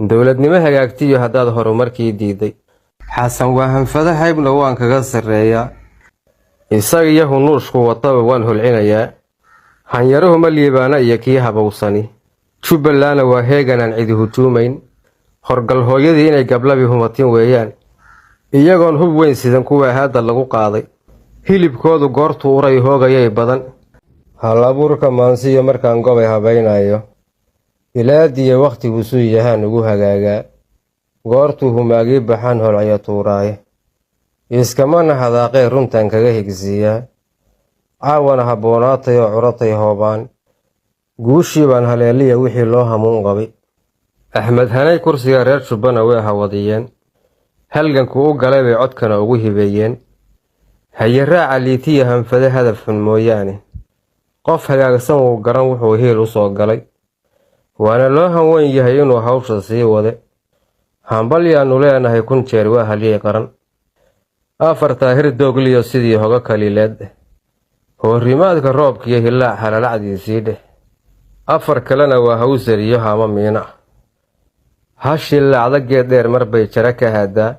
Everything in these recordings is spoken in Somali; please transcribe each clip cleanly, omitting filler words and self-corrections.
dowladnimo hagaagtiyo haddaad horumarkii diiday. xasan waa hanfada haybna waan kaga sarreeyaa, isaga iyo hunuushku wataba waan holcinayaa. hanyaruhuma liibaana iyo kii habowsani, jubbalandna waa heeganaan cidi hujuumayn. horgal hooyadii inay gablabi humatin weeyaan, iyagoon hub weyn sidan kuwa hadda lagu qaaday. hilibkoodu goortuu uray hoogayay badan, halabuurka maansiyo markaan gobay habaynayo. ilaadiyo wakhtigu suu yahaan ugu hagaagaa, goortuu humaagii baxaan holcaya tuuraaye. iskamana hadaaqee runtan kaga higsiiyaa, caawana habboonaatay oo curatay hoobaan. guushii baan haleeliya wixii loo hamuun qabay. axmed hanay kursiga reer jubbana way hawadiyeen, halgankuu u galay bay codkana ugu hibeeyeen. hayaraaca liitiya hanfade hadaf xun mooyaane, qof hagaagsan wuu garan wuxuu hiil u soo galay. waana loo hanweyn yahay inuu hawsha sii wade. hambalyaannu leenahay kun jeer waa halyay qaran. afartaa hir doogliyo sidii hoga kaliileed, hoorimaadka roobkiyo hilaac halalacdiisii dheh. afar kalena waa hawsar iyo haamo miina. hashii laacda geed dheer mar bay jara ka haadaa,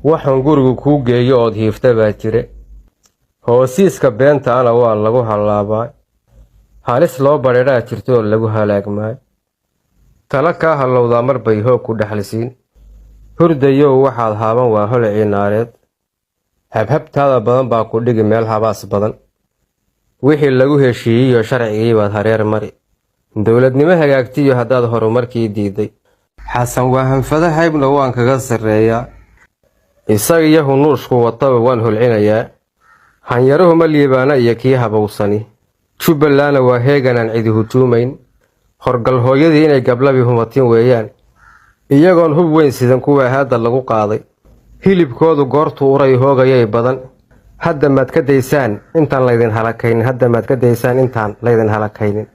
waxaan gurigu kuu geeyo ood hiifta baa jire. hoosiiska beenta ana waa lagu hallaabaa, halis loo badheedhaa jirto oo lagu halaagmaay. tala kaa hallowdaa mar bay hoog ku dhexlisiin, hurdayow waxaad haaban waa holacii naareed. habhabtaada badan baa ku dhigi meel habaas badan, wixii lagu heshiiyiyo sharcigii baad hareer mari. dowladnimo hagaagtiyo haddaad horumarkii diiday. xasan waa hanfada haybna waan kaga sarreeyaa, isaga iyo hunuushku wataba waan holcinayaa. hanyaruhuma liibaana iyo kii habowsani, jubbalandna waa heeganaan cidi hujuumayn. horgal hooyadii inay gablabi humatin weeyaan, iyagoon hub weyn sidan kuwa hadda lagu qaaday. hilibkoodu goortuu uray hoogayay badan. hadda maad ka daysaan intaan laydin halakaynin.